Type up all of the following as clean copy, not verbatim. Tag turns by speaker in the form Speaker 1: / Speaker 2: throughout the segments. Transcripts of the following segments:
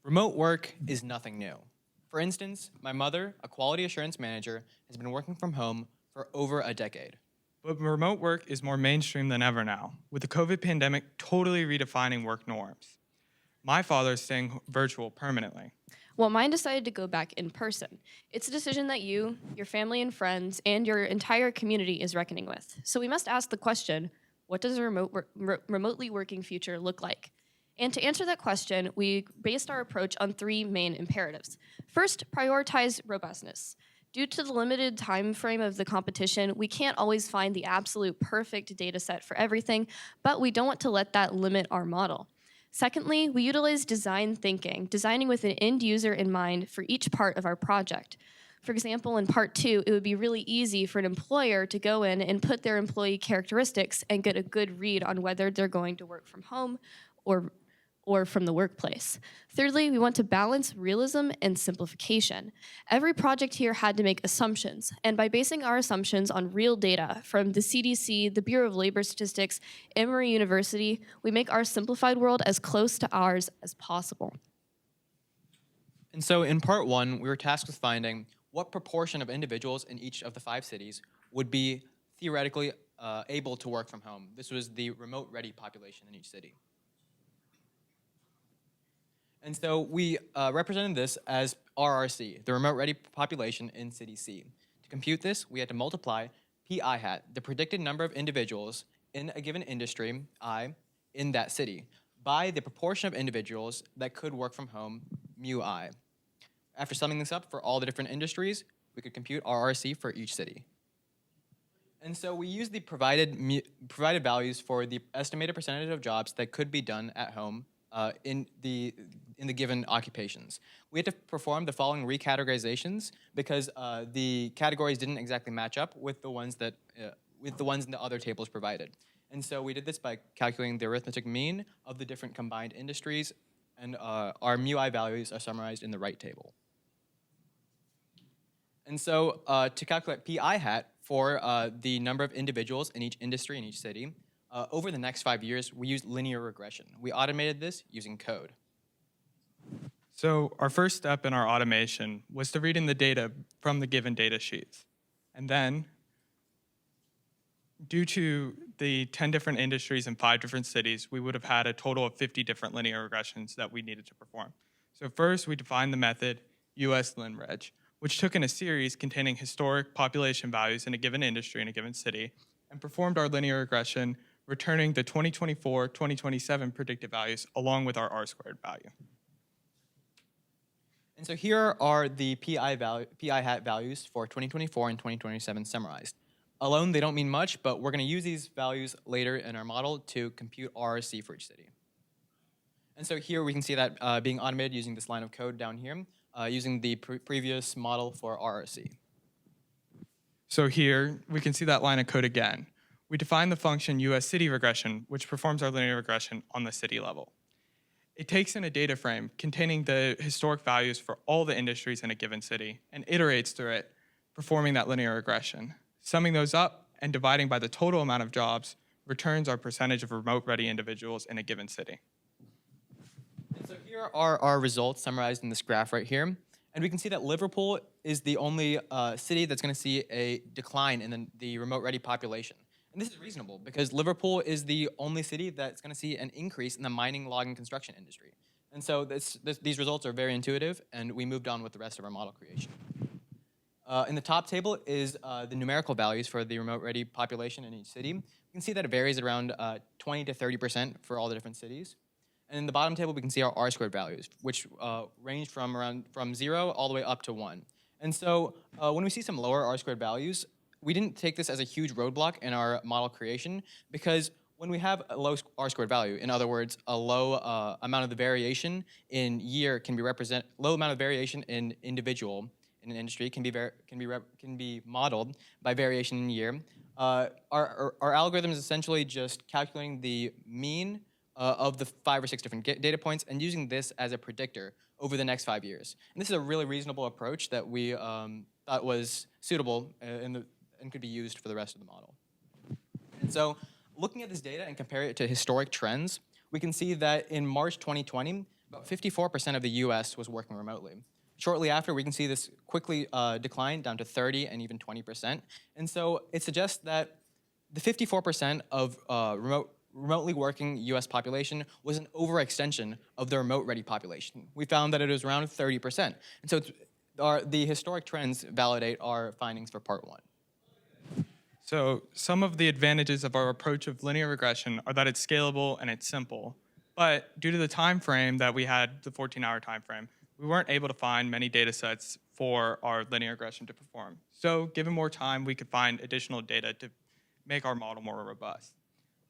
Speaker 1: Remote work is nothing new. For instance, my mother, a quality assurance manager, has been working from home for over a decade.
Speaker 2: But remote work is more mainstream than ever now, with the COVID pandemic totally redefining work norms. My father is staying virtual permanently.
Speaker 3: Well, mine decided to go back in person. It's a decision that you, your family and friends, and your entire community is reckoning with. So we must ask the question, what does a remotely working future look like? And to answer that question, we based our approach on three main imperatives. First, prioritize robustness. Due to the limited time frame of the competition, we can't always find the absolute perfect data set for everything, but we don't want to let that limit our model. Secondly, we utilize design thinking, designing with an end user in mind for each part of our project. For example, in part 2, it would be really easy for an employer to go in and put their employee characteristics and get a good read on whether they're going to work from home or from the workplace. Thirdly, we want to balance realism and simplification. Every project here had to make assumptions, and by basing our assumptions on real data from the CDC, the Bureau of Labor Statistics, Emory University, we make our simplified world as close to ours as possible.
Speaker 1: And so in part 1, we were tasked with finding what proportion of individuals in each of the 5 cities would be theoretically able to work from home. This was the remote-ready population in each city. And so we represented this as RRC, the remote-ready population in City C. To compute this, we had to multiply PI hat, the predicted number of individuals in a given industry, I, in that city, by the proportion of individuals that could work from home, mu I. After summing this up for all the different industries, we could compute RRC for each city. And so we used the provided values for the estimated percentage of jobs that could be done at home in the given occupations. We had to perform the following recategorizations because the categories didn't exactly match up with the ones that in the other tables provided. And so we did this by calculating the arithmetic mean of the different combined industries, and our mu I values are summarized in the right table. And so to calculate PI hat for the number of individuals in each industry in each city, over the next 5 years, we used linear regression. We automated this using code.
Speaker 2: So our first step in our automation was to read in the data from the given data sheets. And then, due to the 10 different industries in 5 different cities, we would have had a total of 50 different linear regressions that we needed to perform. So first, we defined the method USLinReg, which took in a series containing historic population values in a given industry in a given city, and performed our linear regression, returning the 2024-2027 predicted values along with our R-squared value.
Speaker 1: And so here are the PI hat values for 2024 and 2027 summarized. Alone, they don't mean much, but we're going to use these values later in our model to compute RRC for each city. And so here we can see that being automated using this line of code down here, using the previous model for RRC.
Speaker 2: So here, we can see that line of code again. We define the function US city regression, which performs our linear regression on the city level. It takes in a data frame containing the historic values for all the industries in a given city and iterates through it, performing that linear regression. Summing those up and dividing by the total amount of jobs returns our percentage of remote-ready individuals in a given city.
Speaker 1: And so here are our results summarized in this graph right here. And we can see that Liverpool is the only city that's going to see a decline in the remote-ready population. And this is reasonable because Liverpool is the only city that's going to see an increase in the mining, logging, construction industry. And so these results are very intuitive, and we moved on with the rest of our model creation. In the top table is the numerical values for the remote-ready population in each city. You can see that it varies around 20 to 30% for all the different cities. And in the bottom table, we can see our R-squared values, which range from 0 all the way up to 1. And so when we see some lower R-squared values, we didn't take this as a huge roadblock in our model creation because when we have a low R-squared value, in other words, a low amount of the variation in year can be low amount of variation in individual in an industry can be modeled by variation in year. Our algorithm is essentially just calculating the mean of the 5 or 6 different data points and using this as a predictor over the next 5 years. And this is a really reasonable approach that we thought was suitable and could be used for the rest of the model. And so looking at this data and compare it to historic trends, we can see that in March 2020, About 54% of the US was working remotely. Shortly after, we can see this quickly decline down to 30 and even 20%. And so it suggests that the 54% of remotely working US population was an overextension of the remote-ready population. We found that it was around 30%. And so the historic trends validate our findings for part one.
Speaker 2: So some of the advantages of our approach of linear regression are that it's scalable and it's simple. But due to the time frame that we had, the 14-hour time frame, we weren't able to find many data sets for our linear regression to perform. So given more time, we could find additional data to make our model more robust.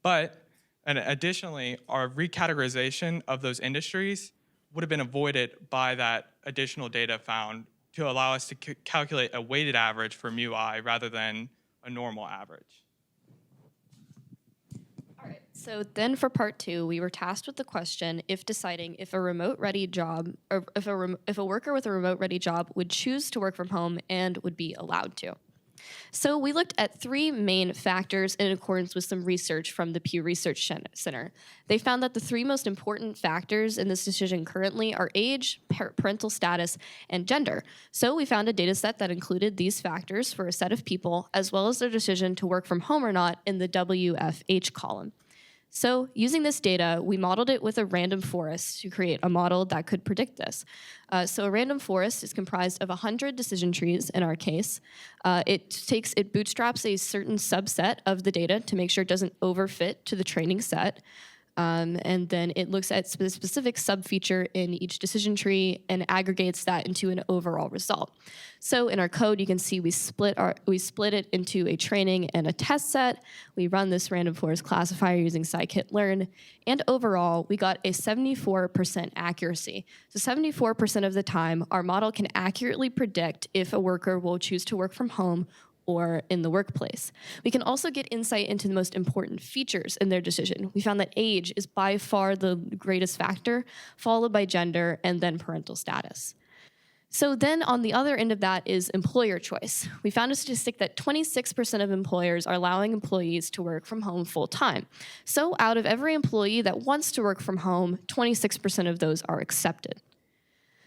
Speaker 2: But and additionally, our recategorization of those industries would have been avoided by that additional data found to allow us to calculate a weighted average for mu I rather than a normal average.
Speaker 3: All right. So then for part two, we were tasked with the question if deciding if a remote-ready job, or if a worker with a remote-ready job would choose to work from home and would be allowed to. So we looked at three main factors in accordance with some research from the Pew Research Center. They found that the three most important factors in this decision currently are age, parental status, and gender. So we found a data set that included these factors for a set of people, as well as their decision to work from home or not in the WFH column. So using this data, we modeled it with a random forest to create a model that could predict this. So a random forest is comprised of 100 decision trees in our case. It bootstraps a certain subset of the data to make sure it doesn't overfit to the training set. And then it looks at the specific subfeature in each decision tree and aggregates that into an overall result. So in our code, you can see we split it into a training and a test set. We run this random forest classifier using scikit-learn, and overall, we got a 74% accuracy. So 74% of the time, our model can accurately predict if a worker will choose to work from home or in the workplace. We can also get insight into the most important features in their decision. We found that age is by far the greatest factor, followed by gender and then parental status. So then on the other end of that is employer choice. We found a statistic that 26% of employers are allowing employees to work from home full time. So out of every employee that wants to work from home, 26% of those are accepted.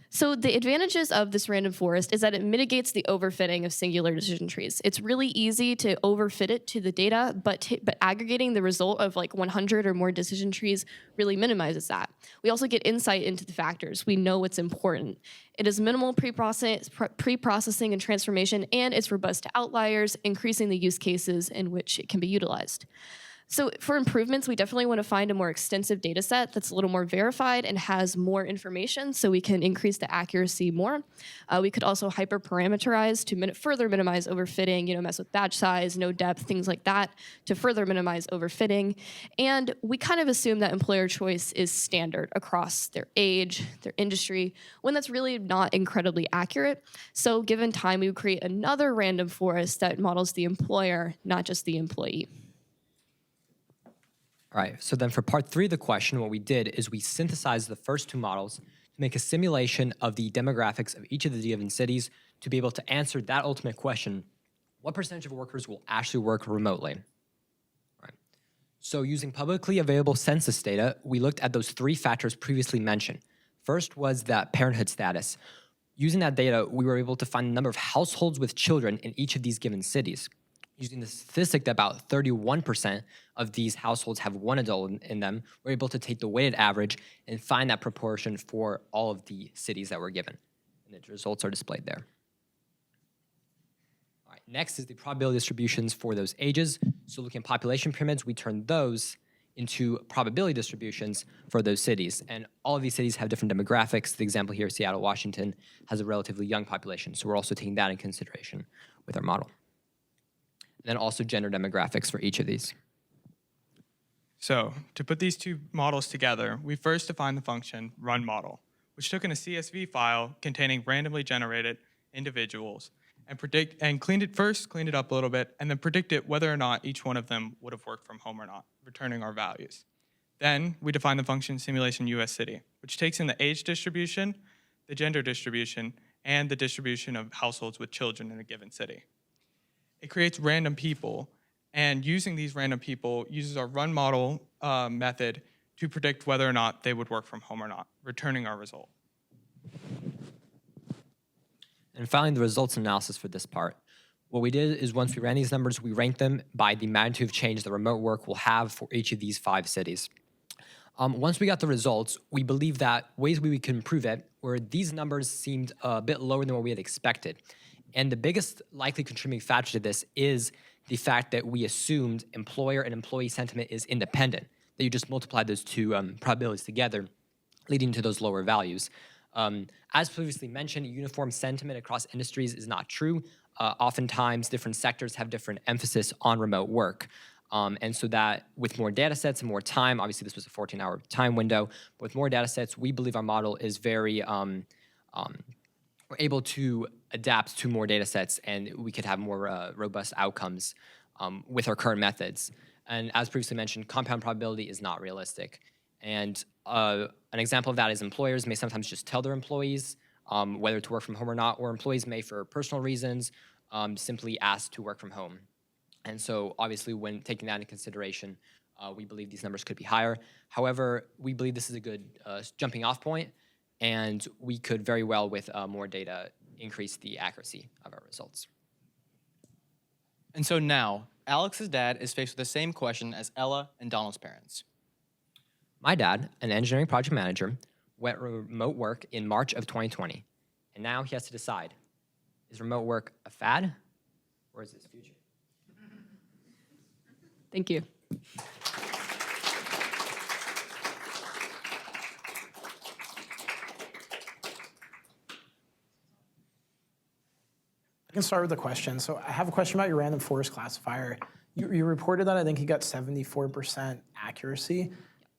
Speaker 3: So the advantages of this random forest is that it mitigates the overfitting of singular decision trees. It's really easy to overfit it to the data, but aggregating the result of like 100 or more decision trees really minimizes that. We also get insight into the factors. We know what's important. It is minimal pre-processing and transformation, and it's robust to outliers, increasing the use cases in which it can be utilized. So for improvements, we definitely want to find a more extensive data set that's a little more verified and has more information so we can increase the accuracy more. We could also hyperparameterize to further minimize overfitting, mess with batch size, no depth, things like that to further minimize overfitting. And we kind of assume that employer choice is standard across their age, their industry, when that's really not incredibly accurate. So given time, we would create another random forest that models the employer, not just the employee.
Speaker 4: All right, so then for part three of the question, what we did is we synthesized the first two models to make a simulation of the demographics of each of the given cities to be able to answer that ultimate question, what percentage of workers will actually work remotely? All right. So using publicly available census data, we looked at those three factors previously mentioned. First was that parenthood status. Using that data, we were able to find the number of households with children in each of these given cities. Using the statistic that about 31% of these households have one adult in them, we're able to take the weighted average and find that proportion for all of the cities that were given. And the results are displayed there. All right, next is the probability distributions for those ages. So looking at population pyramids, we turn those into probability distributions for those cities. And all of these cities have different demographics. The example here, Seattle, Washington, has a relatively young population. So we're also taking that in consideration with our model. And then also gender demographics for each of these.
Speaker 2: So to put these two models together, we first defined the function run model, which took in a CSV file containing randomly generated individuals and cleaned it up a little bit, and then predicted whether or not each one of them would have worked from home or not, returning our values. Then we defined the function simulation US city, which takes in the age distribution, the gender distribution, and the distribution of households with children in a given city. It creates random people, and using these random people uses our run model method to predict whether or not they would work from home or not, returning our result.
Speaker 4: And finally, the results analysis for this part. What we did is once we ran these numbers, we ranked them by the magnitude of change that remote work will have for each of these 5 cities. Once we got the results, we believe that ways we could improve it were these numbers seemed a bit lower than what we had expected. And the biggest likely contributing factor to this is the fact that we assumed employer and employee sentiment is independent, that you just multiply those two probabilities together, leading to those lower values. As previously mentioned, uniform sentiment across industries is not true. Oftentimes, different sectors have different emphasis on remote work. And so that with more data sets and more time, obviously this was a 14-hour time window, but with more data sets, we believe our model is very, we're able to adapt to more data sets and we could have more robust outcomes with our current methods. And as previously mentioned, compound probability is not realistic. And an example of that is employers may sometimes just tell their employees whether to work from home or not, or employees may, for personal reasons, simply ask to work from home. And so obviously when taking that into consideration, we believe these numbers could be higher. However, we believe this is a good jumping off point, and we could very well, with more data, increase the accuracy of our results.
Speaker 1: And so now, Alex's dad is faced with the same question as Ella and Donald's parents.
Speaker 4: My dad, an engineering project manager, went remote work in March of 2020, and now he has to decide, is remote work a fad, or is it the future?
Speaker 3: Thank you.
Speaker 5: I can start with the question. So I have a question about your random forest classifier. You reported that I think you got 74% accuracy,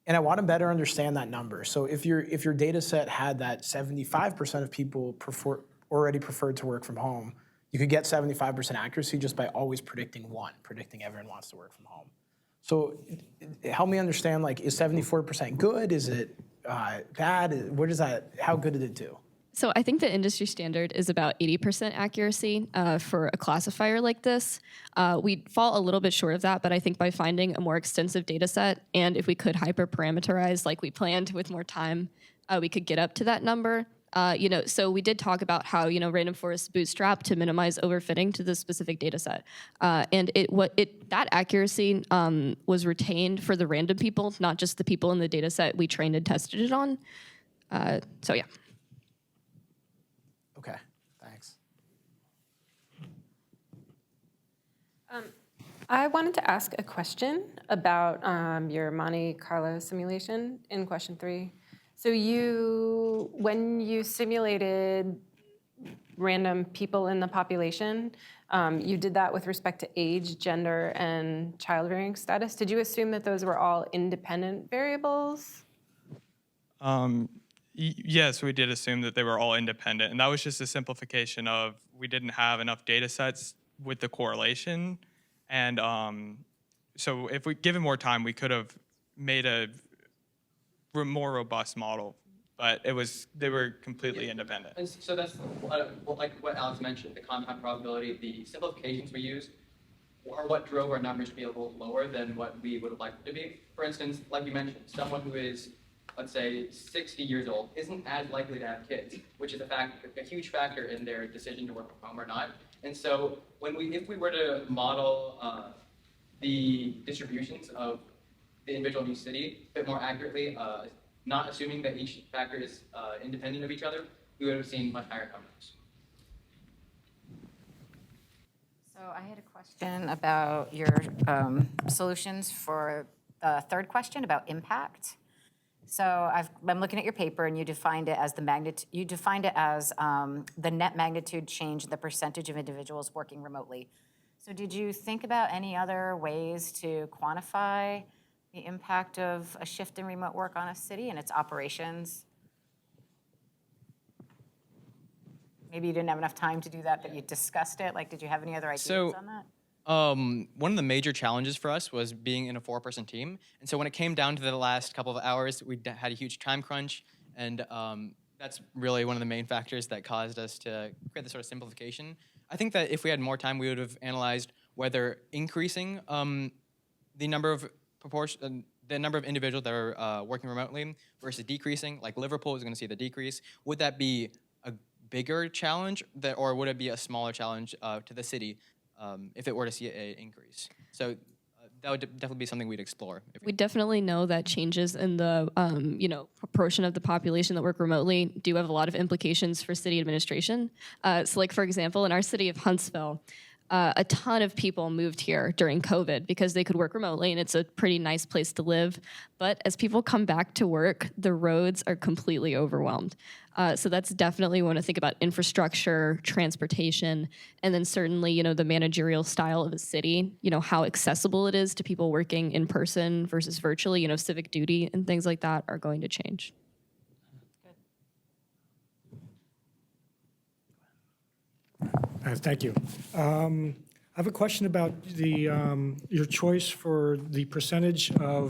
Speaker 5: and I want to better understand that number. So if your data set had that 75% of people already preferred to work from home, you could get 75% accuracy just by always predicting everyone wants to work from home. So help me understand, like, is 74% good? Is it bad? What is that? How good did it do?
Speaker 3: So I think the industry standard is about 80% accuracy for a classifier like this. We fall a little bit short of that, but I think by finding a more extensive data set, and if we could hyper-parameterize like we planned with more time, we could get up to that number. So we did talk about how, random forest bootstrap to minimize overfitting to the specific data set. And that accuracy was retained for the random people, not just the people in the data set we trained and tested it on. So yeah.
Speaker 5: Okay, thanks.
Speaker 6: I wanted to ask a question about your Monte Carlo simulation in question 3. So when you simulated random people in the population, you did that with respect to age, gender, and child-rearing status. Did you assume that those were all independent variables?
Speaker 2: Yes, we did assume that they were all independent, and that was just a simplification of we didn't have enough data sets with the correlation, and so if we given more time, we could have made a more robust model, but they were completely independent.
Speaker 1: And so that's like what Alex mentioned, the compound probability, the simplifications we used are what drove our numbers to be a little lower than what we would have liked them to be. For instance, like you mentioned, someone who is, let's say, 60 years old isn't as likely to have kids, which is a huge factor in their decision to work from home or not. And so if we were to model the distributions of the individual new city a bit more accurately, not assuming that each factor is independent of each other, we would have seen much higher numbers.
Speaker 7: So I had a question about your solutions for the third question about impact. So I'm looking at your paper, and you defined it as the net magnitude change in the percentage of individuals working remotely. So did you think about any other ways to quantify the impact of a shift in remote work on a city and its operations? Maybe you didn't have enough time to do that, but you discussed it. Like, did you have any other ideas on that?
Speaker 1: One of the major challenges for us was being in a 4-person team. And so when it came down to the last couple of hours, we had a huge time crunch. And that's really one of the main factors that caused us to create this sort of simplification. I think that if we had more time, we would have analyzed whether increasing the number of the number of individuals that are working remotely versus decreasing, like Liverpool is going to see the decrease, would that be a bigger challenge or would it be a smaller challenge to the city if it were to see an increase? So that would definitely be something we'd explore.
Speaker 3: We definitely know that changes in the proportion of the population that work remotely do have a lot of implications for city administration. So like, for example, in our city of Huntsville, a ton of people moved here during COVID because they could work remotely and it's a pretty nice place to live. But as people come back to work, the roads are completely overwhelmed. So that's definitely when I think about infrastructure, transportation, and then certainly, the managerial style of a city, how accessible it is to people working in person versus virtually, civic duty and things like that are going to change.
Speaker 8: Thank you. I have a question about your choice for the percentage of